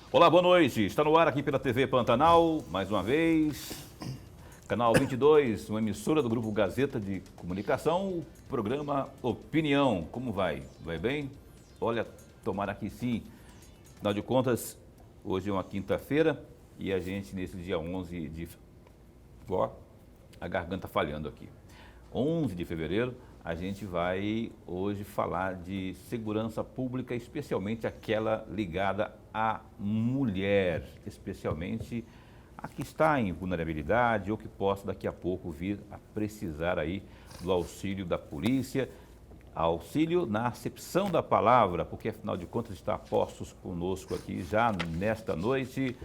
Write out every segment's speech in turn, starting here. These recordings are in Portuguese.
Olá, boa noite. Está no ar aqui pela TV Pantanal, mais uma vez. Canal 22, uma emissora do Grupo Gazeta de Comunicação, o programa Opinião. Como vai? Vai bem? Olha, tomara que sim. Afinal de contas, hoje é uma quinta-feira e a gente, nesse dia 11 de... Ó, a garganta falhando aqui. 11 de fevereiro, a gente vai hoje falar de segurança pública, especialmente aquela ligada à mulher, especialmente a que está em vulnerabilidade ou que possa daqui a pouco vir a precisar aí do auxílio da polícia, auxílio na acepção da palavra, porque afinal de contas está postos conosco aqui já nesta noite,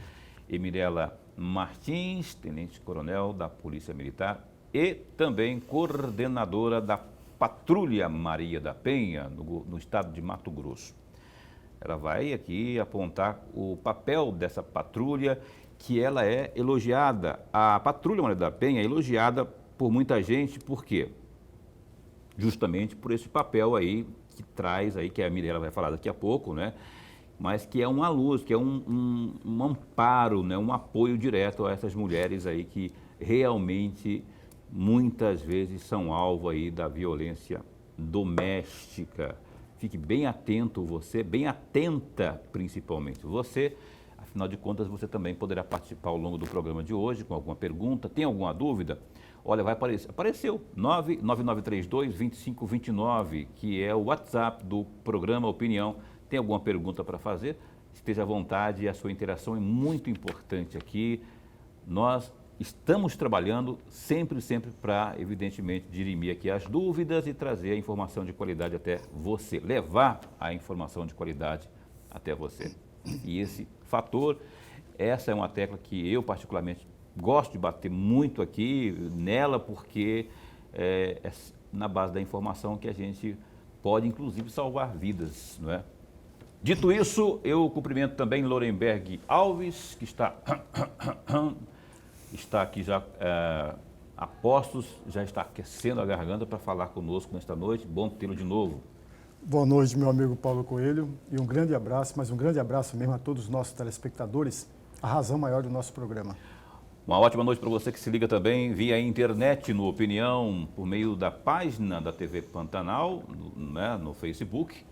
Emirela Martins, tenente-coronel da Polícia Militar e também coordenadora da Patrulha Maria da Penha, no estado de Mato Grosso. Ela vai aqui apontar o papel dessa patrulha, que ela é elogiada. A Patrulha Maria da Penha é elogiada por muita gente, por quê? Justamente por esse papel aí que traz aí, que a Mirella vai falar daqui a pouco, né? Mas que é uma luz, que é um amparo, né? Um apoio direto a essas mulheres aí que realmente muitas vezes são alvo aí da violência doméstica. Fique bem atento você, bem atenta principalmente você. Afinal de contas, você também poderá participar ao longo do programa de hoje com alguma pergunta. Tem alguma dúvida? Olha, vai aparecer. Apareceu, 99932-2529, que é o WhatsApp do programa Opinião. Tem alguma pergunta para fazer? Esteja à vontade, a sua interação é muito importante aqui. Nós estamos trabalhando sempre para, evidentemente, dirimir aqui as dúvidas e trazer a informação de qualidade até você, levar a informação de qualidade até você. E esse fator, essa é uma tecla que eu particularmente gosto de bater muito aqui nela, porque é na base da informação que a gente pode, inclusive, salvar vidas, não é? Dito isso, eu cumprimento também Lorenberg Alves, que está aqui já a postos, já está aquecendo a garganta para falar conosco nesta noite. Bom tê-lo de novo. Boa noite, meu amigo Paulo Coelho, e um grande abraço, mas um grande abraço mesmo a todos os nossos telespectadores, a razão maior do nosso programa. Uma ótima noite para você que se liga também via internet no Opinião, por meio da página da TV Pantanal, né, no Facebook,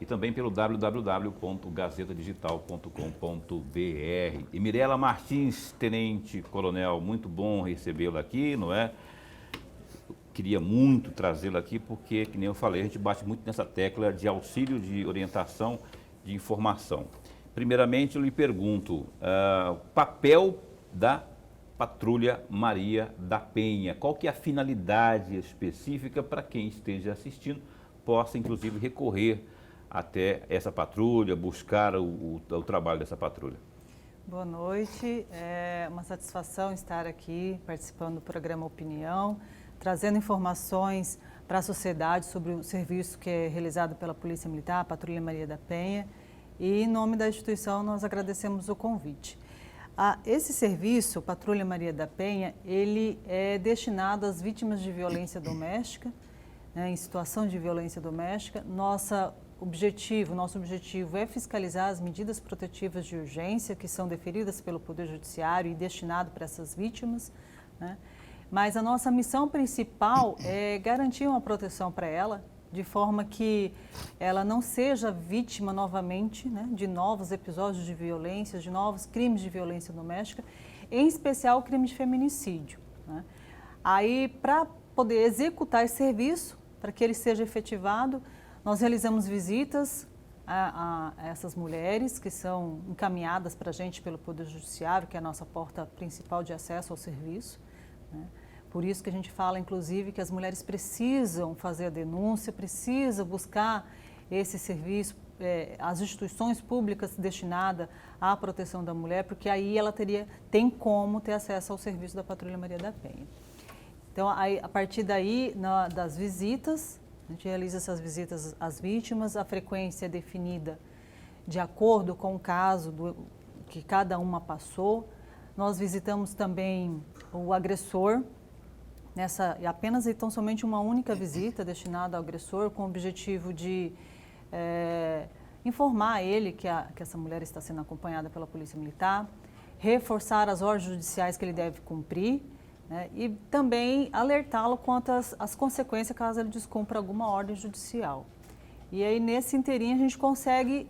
e também pelo www.gazetadigital.com.br. E Mirella Martins, tenente-coronel, muito bom recebê-la aqui, não é? Queria muito trazê-la aqui porque, que nem eu falei, a gente bate muito nessa tecla de auxílio, de orientação, de informação. Primeiramente, eu lhe pergunto, o papel da Patrulha Maria da Penha. Qual que é a finalidade específica para quem esteja assistindo possa, inclusive, recorrer até essa patrulha, buscar o trabalho dessa patrulha? Boa noite, é uma satisfação estar aqui participando do programa Opinião, trazendo informações para a sociedade sobre o serviço que é realizado pela Polícia Militar, a Patrulha Maria da Penha, e em nome da instituição nós agradecemos o convite. Esse serviço, Patrulha Maria da Penha, ele é destinado às vítimas de violência doméstica, né, em situação de violência doméstica. Nosso objetivo é fiscalizar as medidas protetivas de urgência que são deferidas pelo Poder Judiciário e destinado para essas vítimas, né? Mas a nossa missão principal é garantir uma proteção para ela, de forma que ela não seja vítima novamente, né, de novos episódios de violência, de novos crimes de violência doméstica, em especial o crime de feminicídio, né? Aí, para poder executar esse serviço, para que ele seja efetivado, nós realizamos visitas a essas mulheres que são encaminhadas para a gente pelo Poder Judiciário, que é a nossa porta principal de acesso ao serviço, né? Por isso que a gente fala, inclusive, que as mulheres precisam fazer a denúncia, precisam buscar esse serviço, as instituições públicas destinadas à proteção da mulher, porque aí ela tem como ter acesso ao serviço da Patrulha Maria da Penha. Então, a partir daí, das visitas, a gente realiza essas visitas às vítimas, a frequência é definida de acordo com o caso que cada uma passou. Nós visitamos também o agressor, apenas então somente uma única visita destinada ao agressor, com o objetivo de informar ele que essa mulher está sendo acompanhada pela Polícia Militar, reforçar as ordens judiciais que ele deve cumprir, né, e também alertá-lo quanto às consequências caso ele descumpra alguma ordem judicial. E aí, nesse inteirinho, a gente consegue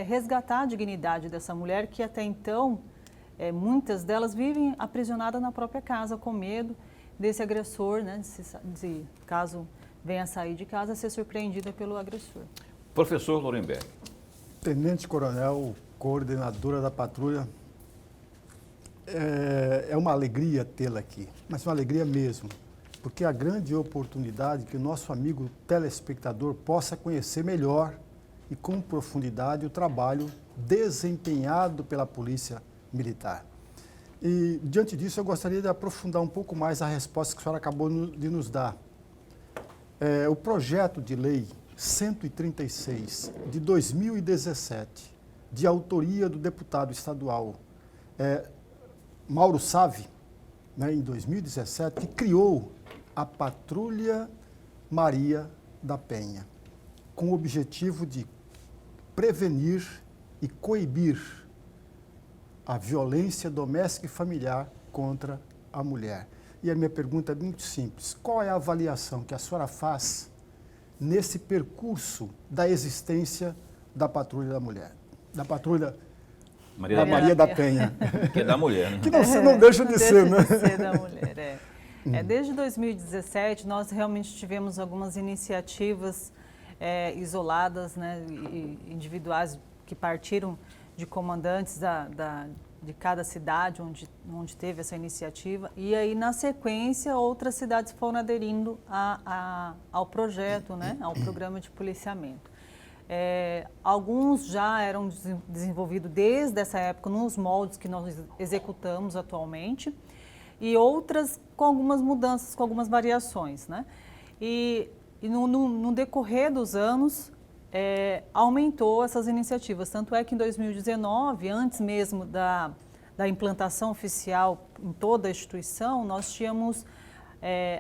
resgatar a dignidade dessa mulher que até então, muitas delas vivem aprisionadas na própria casa, com medo desse agressor, né, de caso venha sair de casa, ser surpreendida pelo agressor. Professor Lorenberg. Tenente Coronel, coordenadora da patrulha, é uma alegria tê-la aqui, mas uma alegria mesmo, porque é a grande oportunidade que o nosso amigo telespectador possa conhecer melhor e com profundidade o trabalho desempenhado pela Polícia Militar. E, diante disso, eu gostaria de aprofundar um pouco mais a resposta que a senhora acabou de nos dar. O projeto de lei 136 de 2017, de autoria do deputado estadual Mauro Sávio, né, em 2017, que criou a Patrulha Maria da Penha, com o objetivo de prevenir e coibir a violência doméstica e familiar contra a mulher. E a minha pergunta é muito simples: qual é a avaliação que a senhora faz nesse percurso da existência da Patrulha da Mulher, da Patrulha Maria da Penha? Que é da mulher, né? Que não deixa de ser, né? Deixa de ser da mulher, desde 2017, nós realmente tivemos algumas iniciativas isoladas, né, e individuais que partiram de comandantes de cada cidade onde teve essa iniciativa. E aí, na sequência, outras cidades foram aderindo ao projeto, né, ao programa de policiamento. Alguns já eram desenvolvidos desde essa época nos moldes que nós executamos atualmente, e outras com algumas mudanças, com algumas variações, né? E no decorrer dos anos, aumentou essas iniciativas. Tanto é que em 2019, antes mesmo da implantação oficial em toda a instituição, nós tínhamos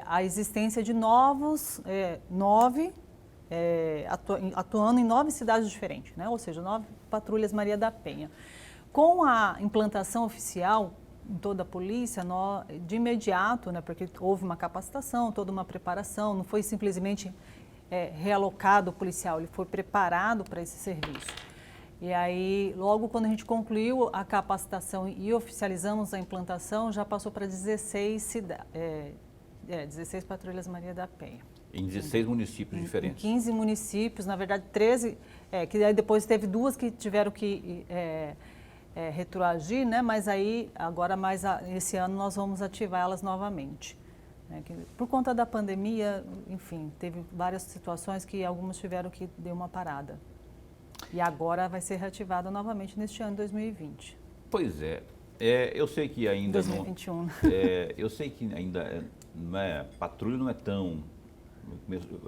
a existência de atuando em 9 cidades diferentes, né? Ou seja, 9 patrulhas Maria da Penha. Com a implantação oficial em toda a polícia, de imediato, né, porque houve uma capacitação, toda uma preparação, não foi simplesmente realocado o policial, ele foi preparado para esse serviço. E aí, logo quando a gente concluiu a capacitação e oficializamos a implantação, já passou para 16 patrulhas Maria da Penha. Em 16 municípios diferentes. Em 15 municípios, na verdade 13, que aí depois teve 2 que tiveram que retroagir, né? Mas aí, agora esse ano, nós vamos ativar elas novamente. Por conta da pandemia, enfim, teve várias situações que algumas tiveram que dar uma parada. E agora vai ser reativada novamente neste ano, 2020. Pois é. Eu sei que ainda 2021. Eu sei que ainda patrulha não é tão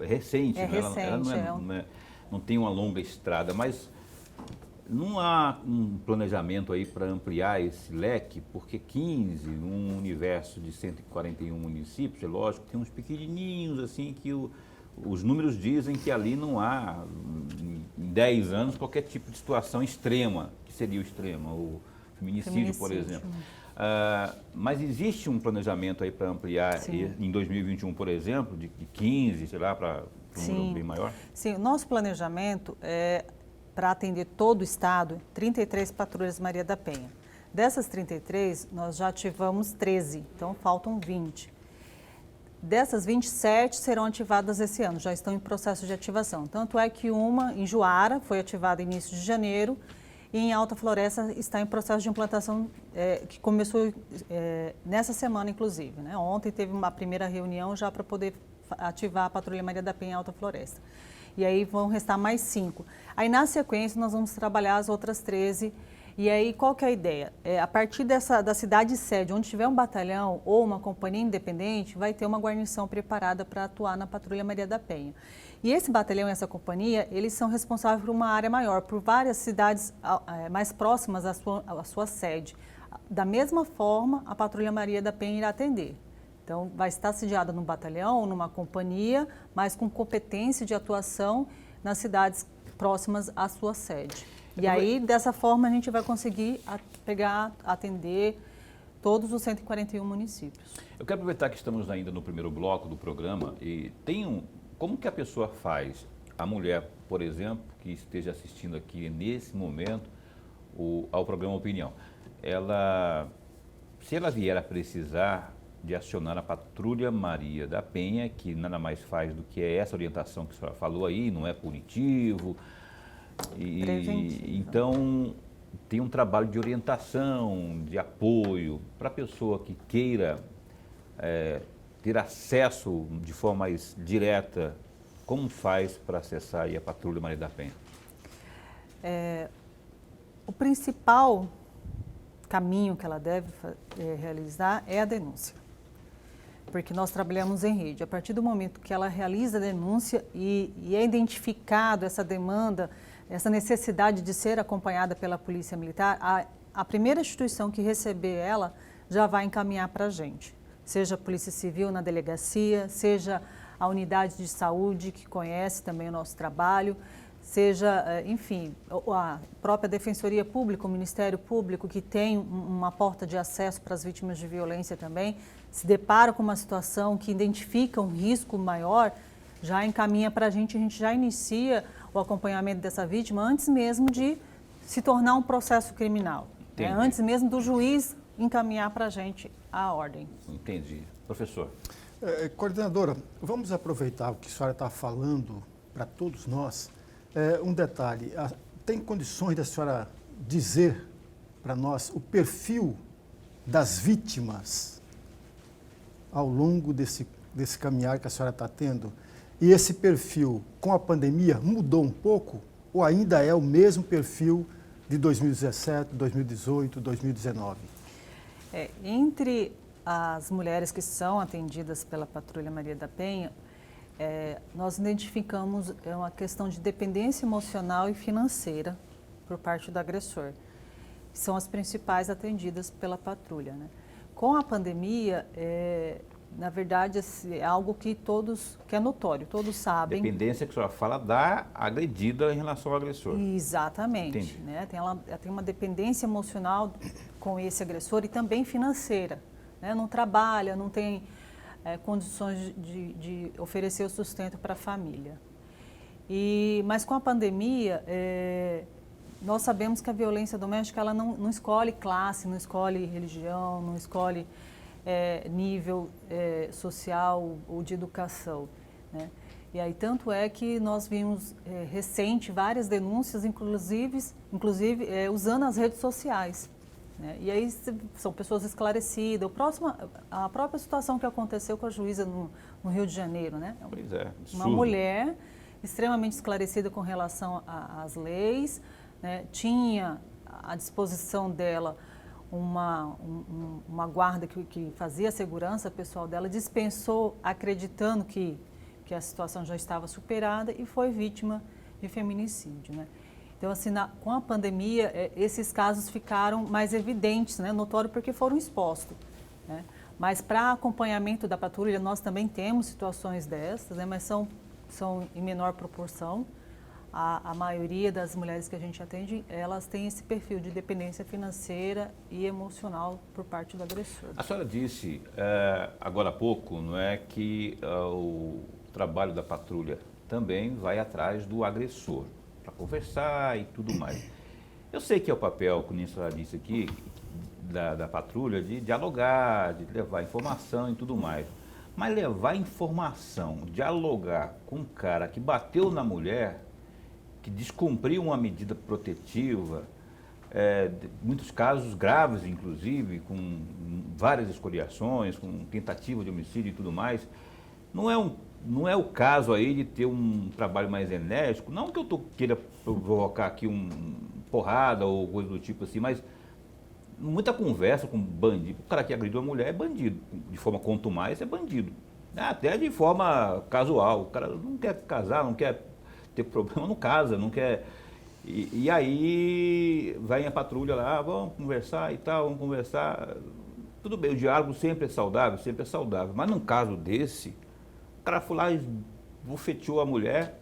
recente, né? Recente, ela não tem uma longa estrada, mas não há um planejamento aí para ampliar esse leque, porque 15, num universo de 141 municípios, é lógico, tem uns pequenininhos assim que os números dizem que ali não há, em 10 anos, qualquer tipo de situação extrema, que seria o extremo, o feminicídio, por exemplo. Mas existe um planejamento aí para ampliar em 2021, por exemplo, de 15, sei lá, para um número bem maior? Sim, o nosso planejamento é para atender todo o estado, 33 patrulhas Maria da Penha. Dessas 33, nós já ativamos 13, então faltam 20. Dessas 27 serão ativadas esse ano, já estão em processo de ativação. Tanto é que uma em Juara foi ativada em início de janeiro e em Alta Floresta está em processo de implantação que começou nessa semana, inclusive, né? Ontem teve uma primeira reunião já para poder ativar a Patrulha Maria da Penha em Alta Floresta. E aí vão restar mais 5. Aí, na sequência, nós vamos trabalhar as outras 13. E aí, qual que é a ideia? A partir da cidade sede, onde tiver um batalhão ou uma companhia independente, vai ter uma guarnição preparada para atuar na Patrulha Maria da Penha. E esse batalhão e essa companhia, eles são responsáveis por uma área maior, por várias cidades mais próximas à sua sede. Da mesma forma, a Patrulha Maria da Penha irá atender. Então, vai estar sediada num batalhão ou numa companhia, mas com competência de atuação nas cidades próximas à sua sede. E aí, dessa forma, a gente vai conseguir atender todos os 141 municípios. Eu quero aproveitar que estamos ainda no primeiro bloco do programa e como que a pessoa faz, a mulher, por exemplo, que esteja assistindo aqui nesse momento ao programa Opinião, se ela vier a precisar de acionar a Patrulha Maria da Penha, que nada mais faz do que essa orientação que a senhora falou aí, não é punitivo, então tem um trabalho de orientação, de apoio para a pessoa que queira ter acesso de forma mais direta. Como faz para acessar aí a Patrulha Maria da Penha? O principal caminho que ela deve realizar é a denúncia, porque nós trabalhamos em rede. A partir do momento que ela realiza a denúncia e é identificado essa demanda, essa necessidade de ser acompanhada pela Polícia Militar, a primeira instituição que receber ela já vai encaminhar para a gente, seja a Polícia Civil na delegacia, seja a unidade de saúde que conhece também o nosso trabalho, seja, enfim, a própria Defensoria Pública, o Ministério Público, que tem uma porta de acesso para as vítimas de violência também, se depara com uma situação que identifica um risco maior, já encaminha para a gente já inicia o acompanhamento dessa vítima antes mesmo de se tornar um processo criminal, né? Antes mesmo do juiz encaminhar para a gente a ordem. Entendi. Professor. Coordenadora, vamos aproveitar o que a senhora está falando para todos nós. Um detalhe, tem condições da senhora dizer para nós o perfil das vítimas ao longo desse caminhar que a senhora está tendo? E esse perfil, com a pandemia, mudou um pouco ou ainda é o mesmo perfil de 2017, 2018, 2019? Entre as mulheres que são atendidas pela Patrulha Maria da Penha, nós identificamos uma questão de dependência emocional e financeira por parte do agressor. São as principais atendidas pela patrulha, né? Com a pandemia, na verdade, é algo que é notório, todos sabem. Dependência que a senhora fala da agredida em relação ao agressor. Exatamente. Né? Ela tem uma dependência emocional com esse agressor e também financeira, né? Não trabalha, não tem condições de oferecer o sustento para a família. Mas com a pandemia, nós sabemos que a violência doméstica ela não escolhe classe, não escolhe religião, não escolhe nível social ou de educação, né? E aí tanto é que nós vimos recente várias denúncias, inclusive usando as redes sociais, né? E aí são pessoas esclarecidas. A própria situação que aconteceu com a juíza no Rio de Janeiro, né? Pois é, uma mulher extremamente esclarecida com relação às leis, né? Tinha à disposição dela uma guarda que fazia a segurança pessoal dela, dispensou acreditando que a situação já estava superada e foi vítima de feminicídio, né? Então, assim, com a pandemia, esses casos ficaram mais evidentes, né? Notório porque foram expostos, né? Mas para acompanhamento da patrulha, nós também temos situações dessas, né? Mas são em menor proporção. A maioria das mulheres que a gente atende, elas têm esse perfil de dependência financeira e emocional por parte do agressor. A senhora disse agora há pouco, não é, que o trabalho da patrulha também vai atrás do agressor, para conversar e tudo mais. Eu sei que é o papel, como a senhora disse aqui, da patrulha de dialogar, de levar informação e tudo mais. Mas levar informação, dialogar com um cara que bateu na mulher, que descumpriu uma medida protetiva, muitos casos graves, inclusive, com várias escoriações, com tentativa de homicídio e tudo mais, não é o caso aí de ter um trabalho mais enérgico, não que eu queira provocar aqui porrada ou coisa do tipo assim, mas muita conversa com bandido. O cara que agrediu a mulher é bandido, de forma quanto mais é bandido, até de forma casual. O cara não quer casar, não quer ter problema, não casa, não quer. E aí vai a patrulha lá, vamos conversar e tal, vamos conversar. Tudo bem, o diálogo sempre é saudável, mas num caso desse, o cara foi lá e bufeteou a mulher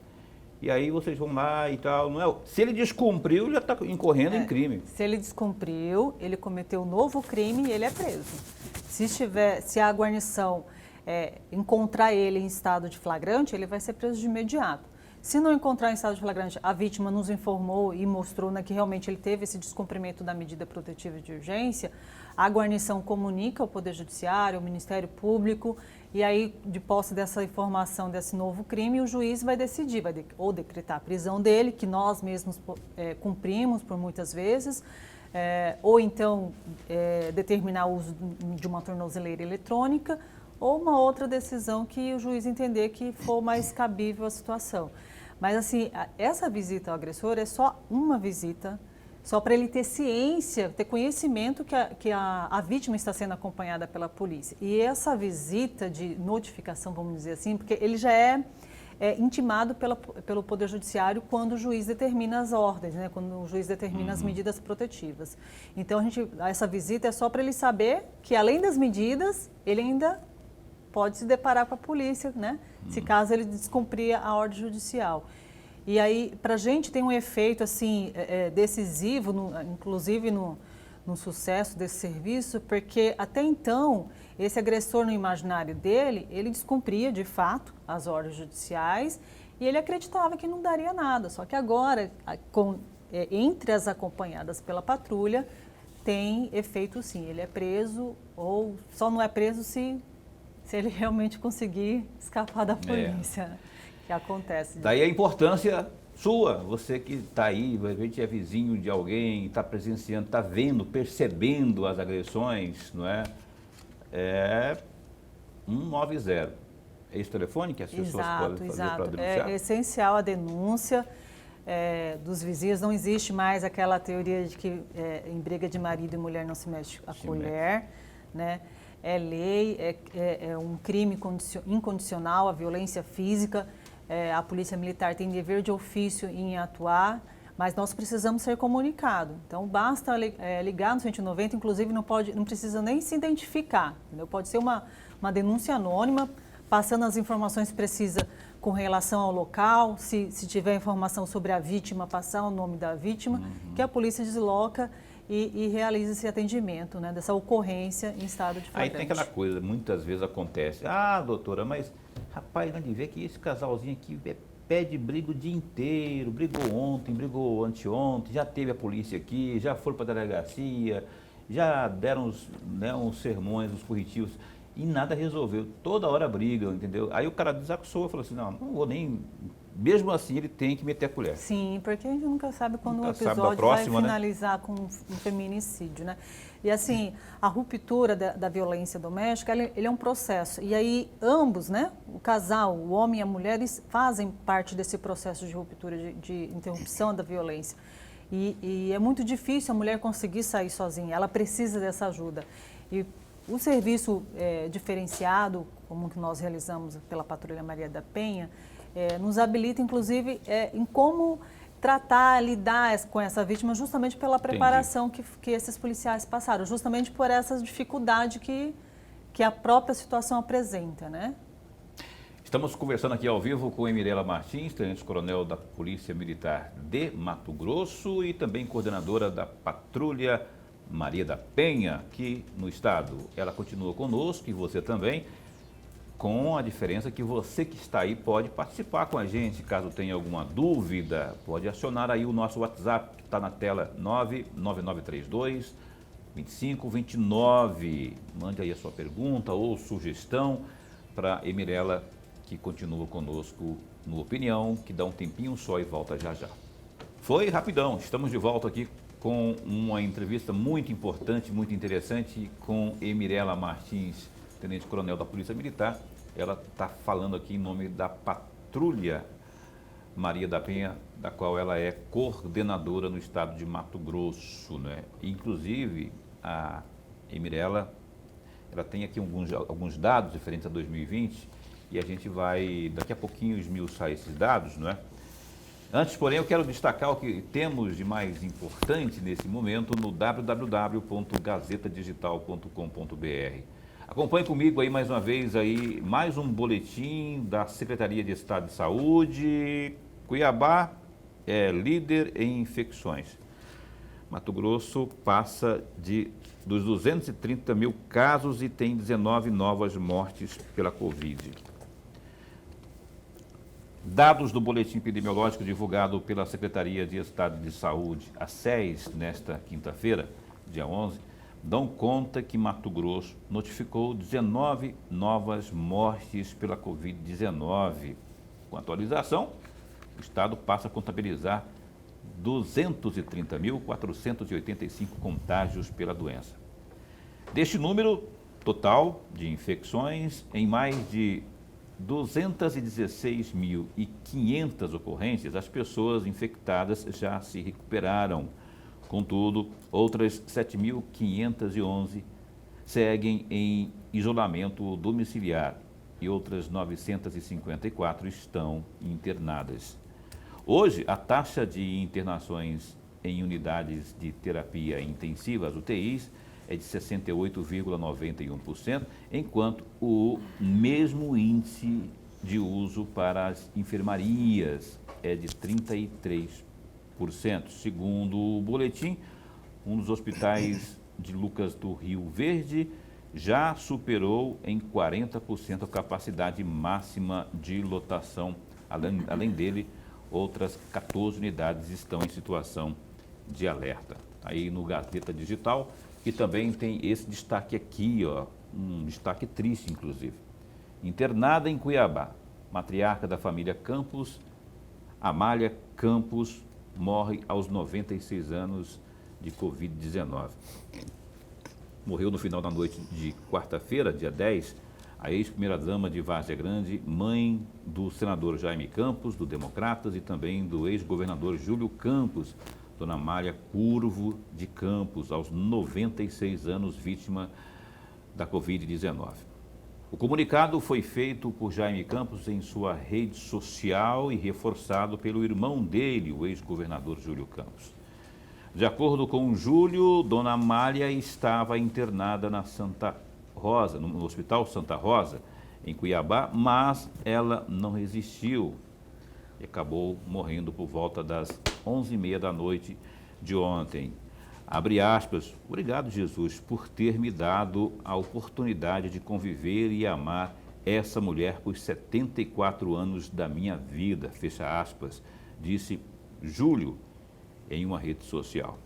e aí vocês vão lá e tal. Não é? Se ele descumpriu, já está incorrendo em crime. Se ele descumpriu, ele cometeu um novo crime e ele é preso. Se a guarnição encontrar ele em estado de flagrante, ele vai ser preso de imediato. Se não encontrar em estado de flagrante, a vítima nos informou e mostrou, né, que realmente ele teve esse descumprimento da medida protetiva de urgência, a guarnição comunica ao Poder Judiciário, ao Ministério Público, e aí, de posse dessa informação desse novo crime, o juiz vai decidir, ou decretar a prisão dele, que nós mesmos cumprimos por muitas vezes, ou então determinar o uso de uma tornozeleira eletrônica, ou uma outra decisão que o juiz entender que for mais cabível a situação. Mas, assim, essa visita ao agressor é só uma visita, só para ele ter ciência, ter conhecimento que a vítima está sendo acompanhada pela polícia. E essa visita de notificação, vamos dizer assim, porque ele já é intimado pelo Poder Judiciário quando o juiz determina as ordens, né? Quando o juiz determina as medidas protetivas. Então, essa visita é só para ele saber que, além das medidas, ele ainda pode se deparar com a polícia, né? Se caso ele descumprir a ordem judicial. E aí, para a gente tem um efeito assim, decisivo, inclusive no sucesso desse serviço, porque até então, esse agressor no imaginário dele, ele descumpria de fato as ordens judiciais e ele acreditava que não daria nada. Só que agora, entre as acompanhadas pela patrulha, tem efeito sim. Ele é preso ou só não é preso se ele realmente conseguir escapar da polícia. Que acontece. Daí a importância sua, você que está aí, a gente é vizinho de alguém, está presenciando, está vendo, percebendo as agressões, não é? É 190. É esse telefone que as pessoas podem fazer para denunciar? É essencial a denúncia dos vizinhos. Não existe mais aquela teoria de que em briga de marido e mulher não se mexe a colher, né? É lei, é um crime incondicional, a violência física. A Polícia Militar tem dever de ofício em atuar, mas nós precisamos ser comunicados. Então, basta ligar no 190, inclusive não precisa nem se identificar, entendeu? Pode ser uma denúncia anônima, passando as informações precisas com relação ao local, se tiver informação sobre a vítima, passar o nome da vítima, que a polícia desloca e realiza esse atendimento, né, dessa ocorrência em estado de flagrante. Aí tem aquela coisa, muitas vezes acontece, doutora, mas rapaz, não de ver que esse casalzinho aqui pede briga o dia inteiro, brigou ontem, brigou anteontem, já teve a polícia aqui, já foram para a delegacia, já deram uns sermões, uns corretivos, e nada resolveu. Toda hora brigam, entendeu? Aí o cara desaxou, falou assim, não vou nem... Mesmo assim, ele tem que meter a colher. Sim, porque a gente nunca sabe quando o episódio vai finalizar com um feminicídio, né? E assim, a ruptura da violência doméstica, ele é um processo. E aí, ambos, né? O casal, o homem e a mulher, eles fazem parte desse processo de ruptura, de interrupção da violência. E é muito difícil a mulher conseguir sair sozinha, ela precisa dessa ajuda. E o serviço diferenciado, como que nós realizamos pela Patrulha Maria da Penha, nos habilita, inclusive, em como tratar, lidar com essa vítima, justamente pela preparação que esses policiais passaram, justamente por essa dificuldade que a própria situação apresenta, né? Estamos conversando aqui ao vivo com Emirela Martins, tenente-coronel da Polícia Militar de Mato Grosso e também coordenadora da Patrulha Maria da Penha, aqui no estado. Ela continua conosco e você também, com a diferença que você que está aí pode participar com a gente. Caso tenha alguma dúvida, pode acionar aí o nosso WhatsApp, que está na tela, 99932-2529. Mande aí a sua pergunta ou sugestão para Emirela, que continua conosco no Opinião, que dá um tempinho só e volta já já. Foi rapidão, estamos de volta aqui com uma entrevista muito importante, muito interessante com Emirela Martins, tenente-coronel da Polícia Militar. Ela está falando aqui em nome da Patrulha Maria da Penha, da qual ela é coordenadora no estado de Mato Grosso, né? Inclusive, a Emirela, ela tem aqui alguns dados referentes a 2020 e a gente vai, daqui a pouquinho, esmiuçar esses dados, não é? Antes, porém, eu quero destacar o que temos de mais importante nesse momento no www.gazetadigital.com.br. Acompanhe comigo aí mais uma vez aí mais um boletim da Secretaria de Estado de Saúde, Cuiabá é líder em infecções. Mato Grosso passa dos 230 mil casos e tem 19 novas mortes pela Covid. Dados do boletim epidemiológico divulgado pela Secretaria de Estado de Saúde, a SES, nesta quinta-feira, dia 11, dão conta que Mato Grosso notificou 19 novas mortes pela Covid-19. Com a atualização, o Estado passa a contabilizar 230.485 contágios pela doença. Deste número total de infecções, em mais de 216.500 ocorrências, as pessoas infectadas já se recuperaram. Contudo, outras 7.511 seguem em isolamento domiciliar e outras 954 estão internadas. Hoje, a taxa de internações em unidades de terapia intensiva, as UTIs, é de 68,91%, enquanto o mesmo índice de uso para as enfermarias é de 33%. Segundo o boletim, um dos hospitais de Lucas do Rio Verde já superou em 40% a capacidade máxima de lotação. Além dele, outras 14 unidades estão em situação de alerta. Aí no Gazeta Digital, e também tem esse destaque aqui, ó, um destaque triste, inclusive. Internada em Cuiabá, matriarca da família Campos, Amália Campos, morre aos 96 anos de Covid-19. Morreu no final da noite de quarta-feira, dia 10, a ex-primeira-dama de Várzea Grande, mãe do senador Jaime Campos, do Democratas, e também do ex-governador Júlio Campos, Dona Amália Curvo de Campos, aos 96 anos, vítima da Covid-19. O comunicado foi feito por Jaime Campos em sua rede social e reforçado pelo irmão dele, o ex-governador Júlio Campos. De acordo com Júlio, Dona Amália estava internada na Santa Rosa, no Hospital Santa Rosa, em Cuiabá, mas ela não resistiu e acabou morrendo por volta das 11h30 da noite de ontem. Abre aspas, obrigado Jesus por ter me dado a oportunidade de conviver e amar essa mulher por 74 anos da minha vida, fecha aspas, disse Júlio em uma rede social.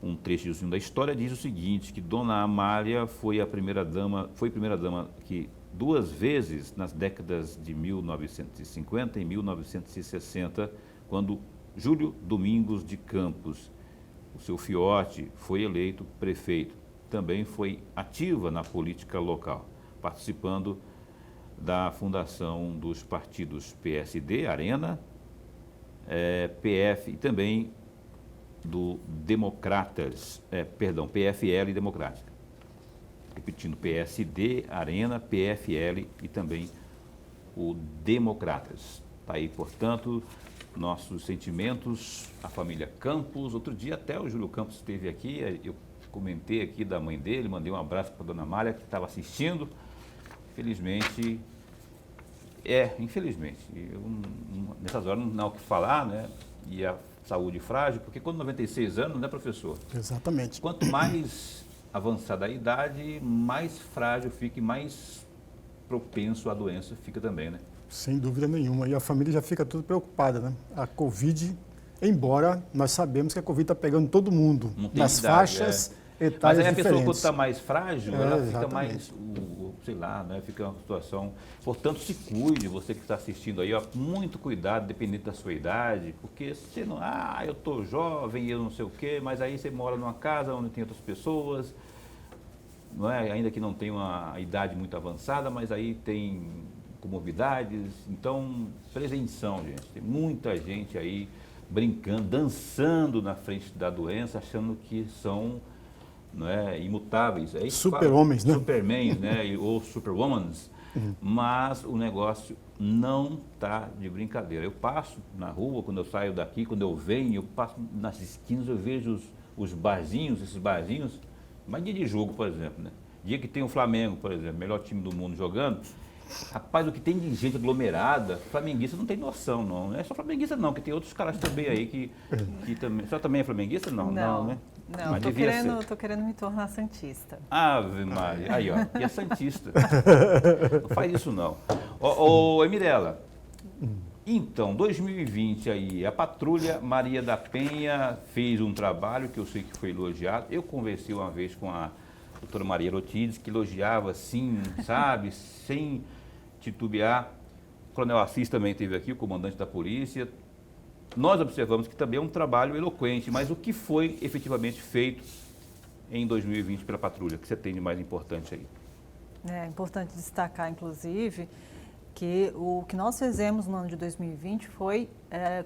Um trechozinho da história diz o seguinte, que Dona Amália foi primeira-dama que 2 vezes nas décadas de 1950 e 1960, quando Júlio Domingos de Campos, o seu fiote, foi eleito prefeito. Também foi ativa na política local, participando da fundação dos partidos PSD, Arena, PF e também do Democratas, PFL e Democrática. Repetindo, PSD, Arena, PFL e também o Democratas. Está aí, portanto, nossos sentimentos à família Campos. Outro dia até o Júlio Campos esteve aqui, eu comentei aqui da mãe dele, mandei um abraço para a Dona Amália, que estava assistindo. Infelizmente, nessas horas não há o que falar, né? E a saúde frágil, porque quando 96 anos, né, professor? Exatamente. Quanto mais avançada a idade, mais frágil fica e mais propenso à doença fica também, né? Sem dúvida nenhuma. E a família já fica tudo preocupada, né? A Covid, embora nós sabemos que a Covid está pegando todo mundo, nas faixas etárias mas aí a diferentes. pessoa, quando está mais frágil, ela fica exatamente. mais, sei lá, né? Fica uma situação... Portanto, se cuide, você que está assistindo aí, ó, muito cuidado, dependendo da sua idade, porque você não... eu estou jovem, eu não sei o quê, mas aí você mora numa casa onde tem outras pessoas, não é? Ainda que não tenha uma idade muito avançada, mas aí tem comorbidades. Então, prevenção, gente. Tem muita gente aí brincando, dançando na frente da doença, achando que são... não é, imutáveis. É super-homens, né? Supermans, né? Ou superwomans. Mas o negócio não está de brincadeira. Eu passo na rua, quando eu saio daqui, quando eu venho, eu passo nas esquinas, eu vejo os barzinhos, esses barzinhos, mas dia de jogo, por exemplo, né? Dia que tem o Flamengo, por exemplo, melhor time do mundo jogando, Rapaz, o que tem de gente aglomerada, flamenguista não tem noção, não. Não é só flamenguista, não, que tem outros caras também aí que também. Só também é flamenguista? Não, né? Não, mas tô querendo me tornar santista. Ave Maria. Aí, ó, e é santista. Não faz isso, não. Ô, Mirela, então, 2020 aí, a Patrulha Maria da Penha fez um trabalho que eu sei que foi elogiado. Eu conversei uma vez com a doutora Maria Lotides, que elogiava assim, sabe, sem titubear. O Coronel Assis também esteve aqui, o comandante da polícia. Nós observamos que também é um trabalho eloquente, mas o que foi efetivamente feito em 2020 pela Patrulha? O que você tem de mais importante aí? É importante destacar, inclusive, que o que nós fizemos no ano de 2020 foi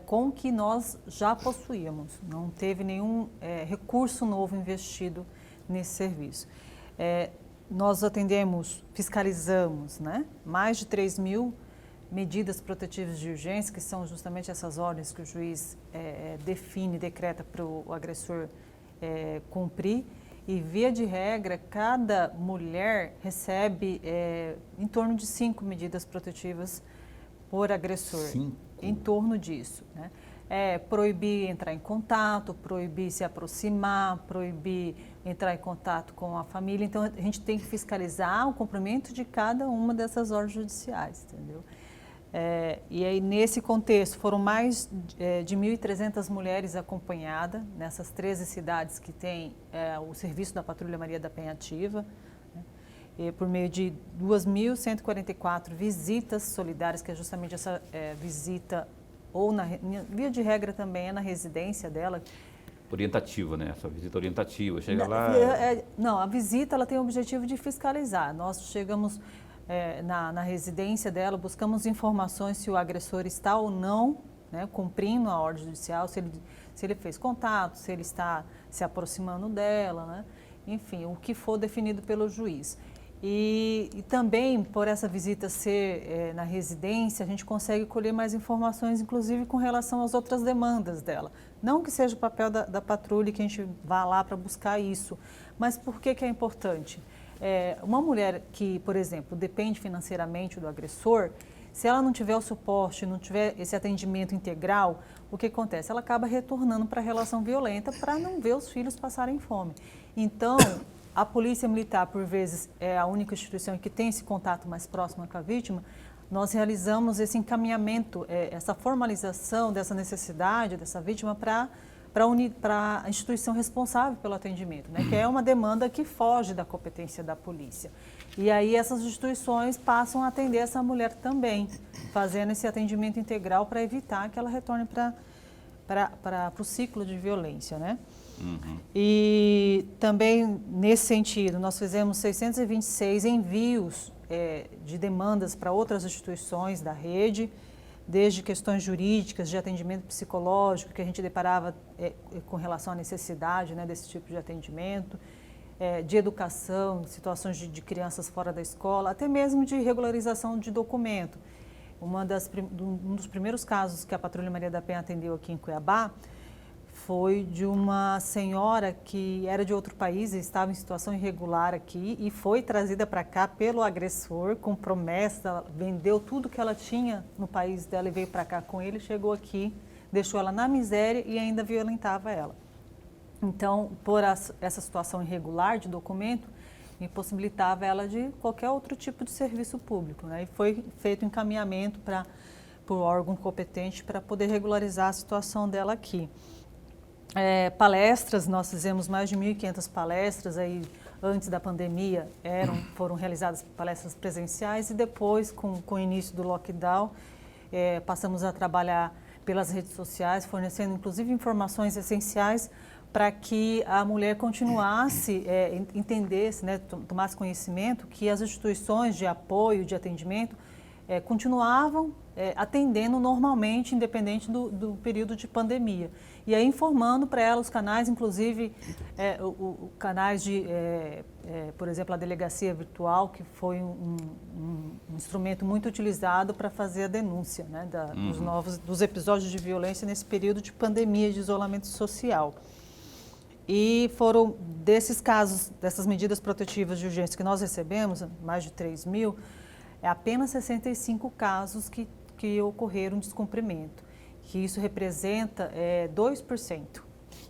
com o que nós já possuíamos. Não teve nenhum recurso novo investido nesse serviço. Nós atendemos, fiscalizamos, né, mais de 3.000 medidas protetivas de urgência, que são justamente essas ordens que o juiz define, decreta para o agressor cumprir. E, via de regra, cada mulher recebe em torno de 5 medidas protetivas por agressor. 5? Em torno disso, né? Proibir entrar em contato, proibir se aproximar, proibir entrar em contato com a família. Então, a gente tem que fiscalizar o cumprimento de cada uma dessas ordens judiciais, entendeu? E aí, nesse contexto, foram mais de 1.300 mulheres acompanhadas nessas 13 cidades que tem o serviço da Patrulha Maria da Penha ativa, né? E por meio de 2.144 visitas solidárias, que é justamente essa visita, ou via de regra também é na residência dela. Orientativa, né? Essa visita orientativa, chega lá... Não, a visita ela tem o objetivo de fiscalizar. Nós chegamos... na residência dela, buscamos informações se o agressor está ou não, né, cumprindo a ordem judicial, se ele fez contato, se ele está se aproximando dela, né, enfim, o que for definido pelo juiz. E também, por essa visita ser na residência, a gente consegue colher mais informações, inclusive com relação às outras demandas dela. Não que seja o papel da patrulha que a gente vá lá para buscar isso, mas por que é importante? Uma mulher que, por exemplo, depende financeiramente do agressor, se ela não tiver o suporte, não tiver esse atendimento integral, o que acontece? Ela acaba retornando para a relação violenta para não ver os filhos passarem fome. Então, a Polícia Militar, por vezes, é a única instituição que tem esse contato mais próximo com a vítima. Nós realizamos esse encaminhamento, essa formalização dessa necessidade dessa vítima para a instituição responsável pelo atendimento, né, que é uma demanda que foge da competência da polícia. E aí essas instituições passam a atender essa mulher também, fazendo esse atendimento integral para evitar que ela retorne para o ciclo de violência, né? Uhum. E também, nesse sentido, nós fizemos 626 envios de demandas para outras instituições da rede, desde questões jurídicas, de atendimento psicológico, que a gente deparava com relação à necessidade, né, desse tipo de atendimento, de educação, situações de crianças fora da escola, até mesmo de regularização de documento. Um dos primeiros casos que a Patrulha Maria da Penha atendeu aqui em Cuiabá foi de uma senhora que era de outro país e estava em situação irregular aqui e foi trazida para cá pelo agressor com promessa, vendeu tudo que ela tinha no país dela e veio para cá com ele, chegou aqui, deixou ela na miséria e ainda violentava ela. Então, por essa situação irregular de documento, impossibilitava ela de qualquer outro tipo de serviço público, né? E foi feito encaminhamento para o órgão competente para poder regularizar a situação dela aqui. Palestras, nós fizemos mais de 1.500 palestras aí antes da pandemia, foram realizadas palestras presenciais e depois, com o início do lockdown, passamos a trabalhar pelas redes sociais, fornecendo inclusive informações essenciais para que a mulher continuasse, entendesse, né, tomasse conhecimento que as instituições de apoio, de atendimento, continuavam atendendo normalmente, independente do período de pandemia. E aí informando para ela os canais, inclusive canais de, por exemplo, a delegacia virtual, que foi um instrumento muito utilizado para fazer a denúncia, né, dos episódios de violência nesse período de pandemia, de isolamento social. E foram desses casos, dessas medidas protetivas de urgência que nós recebemos, mais de 3.000, é apenas 65 casos que ocorreram descumprimento, que isso representa 2%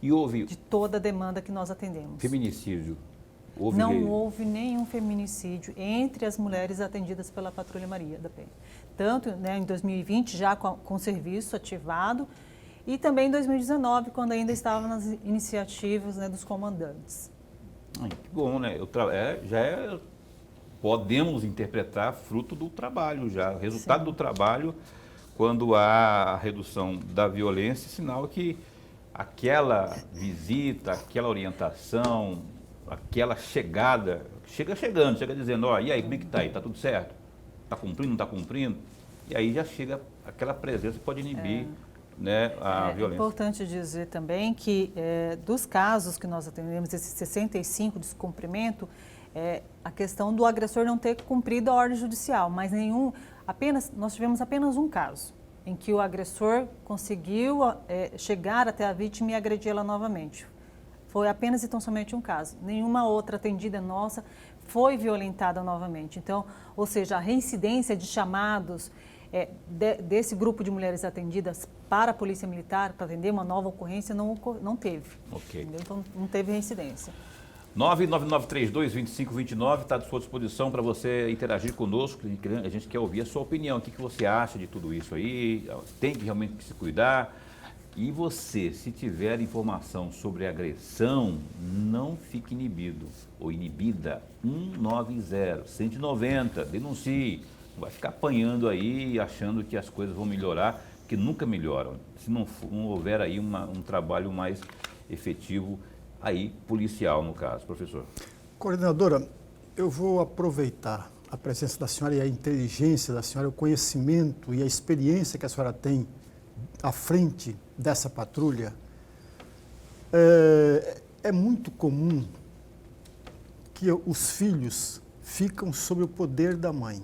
E houve de toda a demanda que nós atendemos. feminicídio? Não houve nenhum feminicídio entre as mulheres atendidas pela Patrulha Maria da Penha. Tanto, né, em 2020, já com o serviço ativado, e também em 2019, quando ainda estava nas iniciativas, né, dos comandantes. Ai, que bom, né? Podemos interpretar fruto do trabalho já, resultado Sim. do trabalho, quando há a redução da violência, sinal que aquela visita, aquela orientação, aquela chegada, chega dizendo, ó, e aí, como é que tá aí? Tá tudo certo? Tá cumprindo, não tá cumprindo? E aí já chega aquela presença que pode inibir né, a violência. É importante dizer também que dos casos que nós atendemos, esses 65 de descumprimento, a questão do agressor não ter cumprido a ordem judicial, mas nós tivemos apenas um caso em que o agressor conseguiu chegar até a vítima e agredir ela novamente. Foi apenas e tão somente um caso. Nenhuma outra atendida nossa foi violentada novamente. Então, ou seja, a reincidência de chamados desse grupo de mulheres atendidas para a Polícia Militar, para atender uma nova ocorrência, não teve. Ok. Entendeu? Então, não teve reincidência. 99932-2529 está à sua disposição para você interagir conosco. A gente quer ouvir a sua opinião. O que você acha de tudo isso aí? Tem que realmente se cuidar? E você, se tiver informação sobre agressão, não fique inibido ou inibida. 190, denuncie. Não vai ficar apanhando aí achando que as coisas vão melhorar, que nunca melhoram. Se não houver aí um trabalho mais efetivo, aí policial no caso. Professor. Coordenadora, eu vou aproveitar a presença da senhora e a inteligência da senhora, o conhecimento e a experiência que a senhora tem à frente dessa patrulha. É muito comum que os filhos ficam sob o poder da mãe.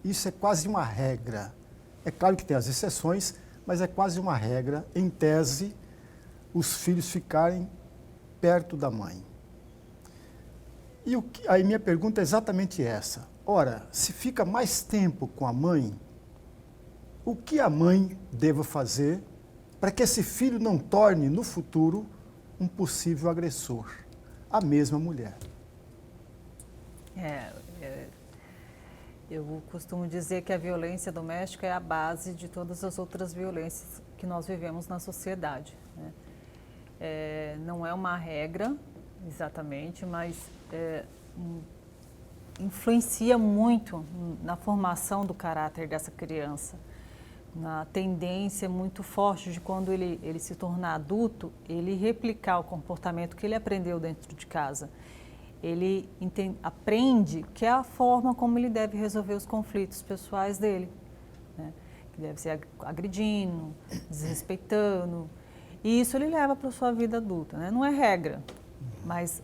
Isso é quase uma regra. É claro que tem as exceções, mas é quase uma regra, em tese, os filhos ficarem perto da mãe. E aí minha pergunta é exatamente essa. Ora, se fica mais tempo com a mãe, o que a mãe deva fazer para que esse filho não torne, no futuro, um possível agressor? A mesma mulher. Eu costumo dizer que a violência doméstica é a base de todas as outras violências que nós vivemos na sociedade, né? Não é uma regra, exatamente, mas influencia muito na formação do caráter dessa criança, na tendência muito forte de quando ele se tornar adulto, ele replicar o comportamento que ele aprendeu dentro de casa. Ele aprende que é a forma como ele deve resolver os conflitos pessoais dele, né? Que deve ser agredindo, desrespeitando, e isso ele leva para a sua vida adulta, né? Não é regra, mas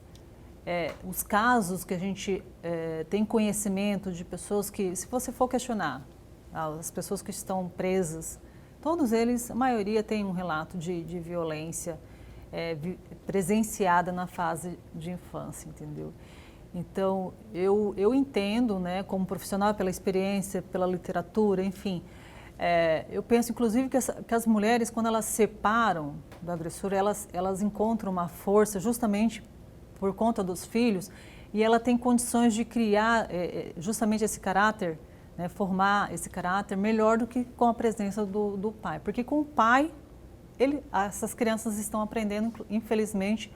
os casos que a gente tem conhecimento de pessoas que, se você for questionar, as pessoas que estão presas, todos eles, a maioria tem um relato de violência presenciada na fase de infância, entendeu? Então, eu entendo, né, como profissional, pela experiência, pela literatura, enfim, eu penso, inclusive, que as mulheres, quando elas se separam do agressor, elas encontram uma força justamente por conta dos filhos, e ela tem condições de criar justamente esse caráter, né, formar esse caráter melhor do que com a presença do pai. Porque com o pai, essas crianças estão aprendendo, infelizmente,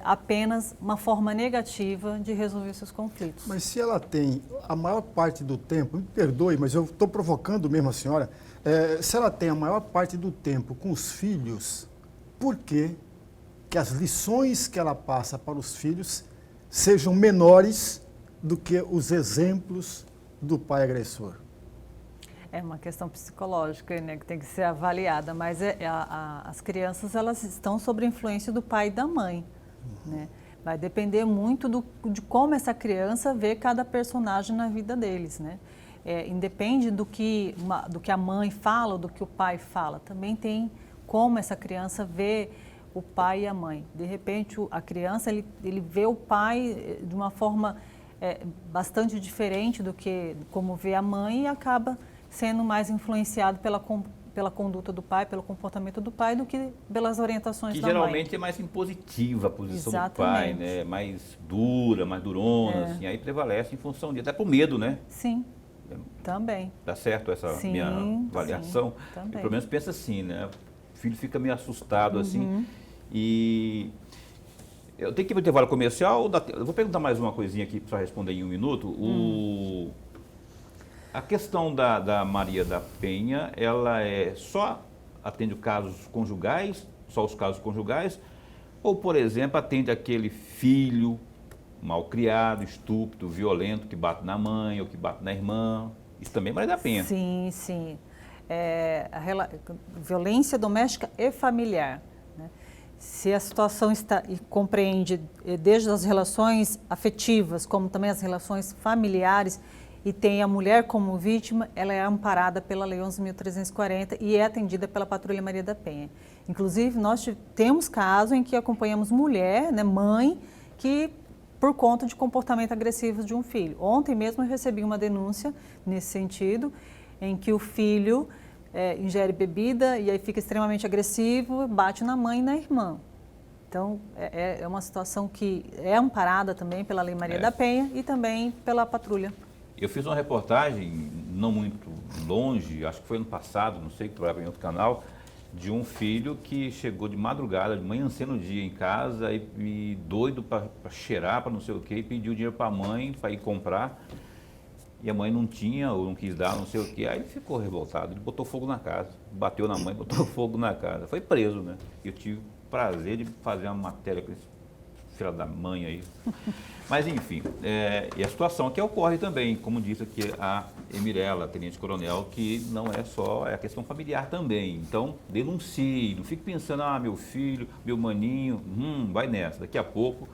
apenas uma forma negativa de resolver seus conflitos. Mas se ela tem a maior parte do tempo, me perdoe, mas eu estou provocando mesmo a senhora, se ela tem a maior parte do tempo com os filhos, por que as lições que ela passa para os filhos sejam menores do que os exemplos do pai agressor? É uma questão psicológica, né, que tem que ser avaliada, mas as crianças, elas estão sob a influência do pai e da mãe, né? Vai depender muito de como essa criança vê cada personagem na vida deles, né? Independe do que a mãe fala ou do que o pai fala, também tem como essa criança vê o pai e a mãe. De repente, a criança, ele vê o pai de uma forma bastante diferente do que como vê a mãe e acaba sendo mais influenciado pela conduta do pai, pelo comportamento do pai, do que pelas orientações da mãe. Que geralmente é mais impositiva a posição Exatamente. do pai, né? Mais dura, mais durona, assim, aí prevalece em função disso, até por medo, né? Sim, também. Dá certo essa minha avaliação? Sim, também. Eu, pelo menos penso assim, né? O filho fica meio assustado, assim, e... Eu tenho que ir para o intervalo comercial, eu vou perguntar mais uma coisinha aqui para responder em um minuto. A questão da Maria da Penha, ela só atende casos conjugais, só os casos conjugais, ou, por exemplo, atende aquele filho mal criado, estúpido, violento, que bate na mãe ou que bate na irmã? Isso também é Maria da Penha. Sim, sim. Violência doméstica e familiar. Né? Se a situação compreende desde as relações afetivas, como também as relações familiares, e tem a mulher como vítima, ela é amparada pela Lei 11.340 e é atendida pela Patrulha Maria da Penha. Inclusive, nós temos casos em que acompanhamos mulher, né, mãe, que por conta de comportamento agressivo de um filho. Ontem mesmo eu recebi uma denúncia nesse sentido, em que o filho ingere bebida e aí fica extremamente agressivo, bate na mãe e na irmã. Então, é uma situação que é amparada também pela Lei Maria da Penha e também pela Patrulha. Eu fiz uma reportagem, não muito longe, acho que foi ano passado, não sei, que trabalhava em outro canal, de um filho que chegou de madrugada, de manhã cedo no dia em casa, e doido para cheirar, para não sei o quê, e pediu dinheiro para a mãe para ir comprar. E a mãe não tinha, ou não quis dar, não sei o quê. Aí ele ficou revoltado, ele botou fogo na casa, bateu na mãe, botou fogo na casa. Foi preso, né? Eu tive o prazer de fazer uma matéria com esse filho da mãe aí. Mas, enfim, e a situação aqui ocorre também, como disse aqui a Emirela, tenente-coronel, que não é só a questão familiar também. Então, denuncie, não fique pensando, meu filho, meu maninho, vai nessa. Daqui a pouco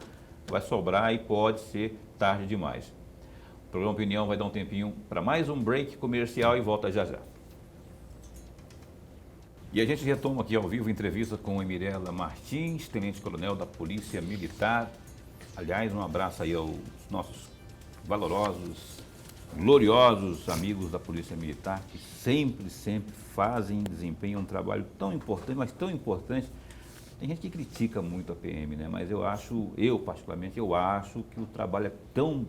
vai sobrar e pode ser tarde demais. O programa Opinião vai dar um tempinho para mais um break comercial e volta já já. E a gente retoma aqui ao vivo entrevista com Emirela Martins, tenente-coronel da Polícia Militar. Aliás, um abraço aí aos nossos valorosos, gloriosos amigos da Polícia Militar, que sempre desempenham um trabalho tão importante, mas tão importante. Tem gente que critica muito a PM, né? Mas eu particularmente acho que o trabalho é tão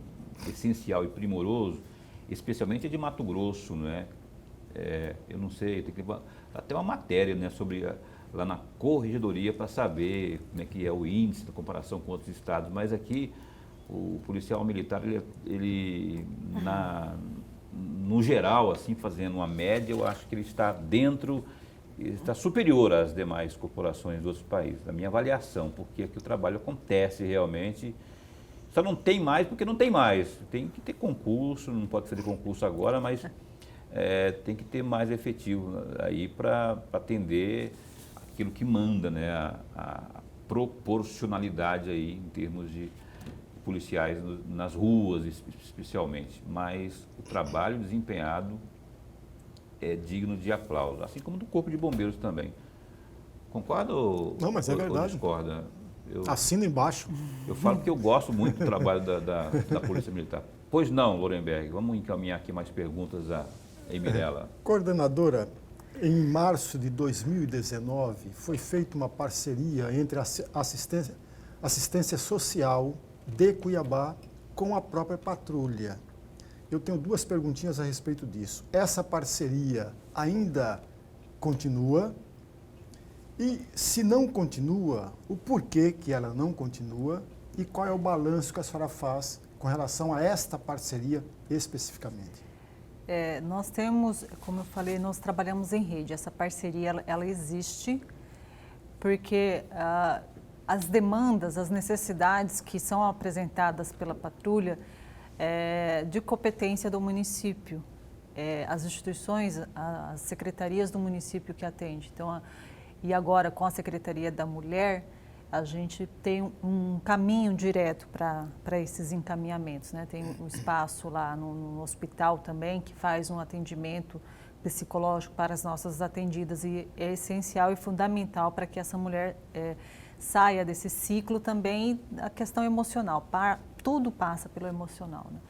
essencial e primoroso, especialmente de Mato Grosso, né? Eu não sei, tem que até uma matéria, né, sobre lá na corregedoria para saber como é que é o índice da comparação com outros estados, mas aqui o policial militar, ele no geral, assim, fazendo uma média, eu acho que ele está superior às demais corporações dos outros países, na minha avaliação, porque aqui o trabalho acontece realmente, só não tem mais porque não tem mais, tem que ter concurso, não pode fazer concurso agora, mas tem que ter mais efetivo aí para atender aquilo que manda, né, a proporcionalidade aí em termos de policiais nas ruas especialmente, mas o trabalho desempenhado é digno de aplauso, assim como do Corpo de Bombeiros também. Concorda ou, não, mas é verdade. Ou discorda? Assina embaixo. Eu falo que eu gosto muito do trabalho da Polícia Militar. Pois não, Lorenberg, vamos encaminhar aqui mais perguntas a Emirela. Coordenadora, em março de 2019, foi feita uma parceria entre a assistência social de Cuiabá com a própria patrulha. Eu tenho duas perguntinhas a respeito disso. Essa parceria ainda continua? E se não continua, o porquê que ela não continua? E qual é o balanço que a senhora faz com relação a esta parceria especificamente? Nós temos, como eu falei, nós trabalhamos em rede. Essa parceria, ela existe porque as demandas, as necessidades que são apresentadas pela patrulha de competência do município, as instituições, as secretarias do município que atende. Então, e agora com a Secretaria da Mulher, a gente tem um caminho direto para esses encaminhamentos, né? Tem um espaço lá no hospital também que faz um atendimento psicológico para as nossas atendidas e é essencial e fundamental para que essa mulher saia desse ciclo também a questão emocional. Tudo passa pelo emocional, né?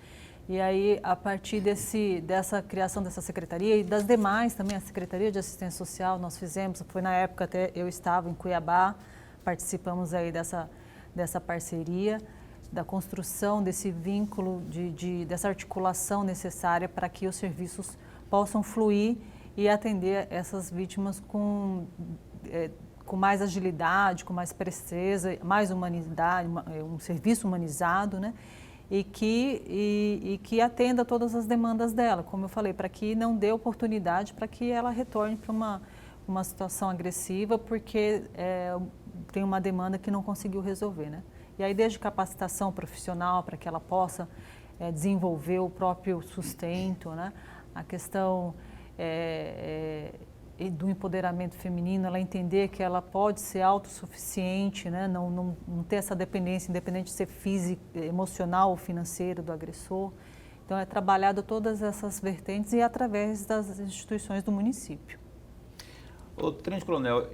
E aí, a partir dessa criação dessa secretaria e das demais também, a Secretaria de Assistência Social, nós fizemos, foi na época até eu estava em Cuiabá, participamos aí dessa parceria, da construção desse vínculo, dessa articulação necessária para que os serviços possam fluir e atender essas vítimas com mais agilidade, com mais presteza, mais humanidade, um serviço humanizado, né? E que atenda todas as demandas dela, como eu falei, para que não dê oportunidade para que ela retorne para uma situação agressiva, porque tem uma demanda que não conseguiu resolver, né? E aí, desde capacitação profissional para que ela possa desenvolver o próprio sustento, né? A questão do empoderamento feminino, ela entender que ela pode ser autossuficiente, né? Não ter essa dependência, independente de ser física, emocional ou financeira do agressor. Então, é trabalhado todas essas vertentes e através das instituições do município. Ô, Tenente Coronel,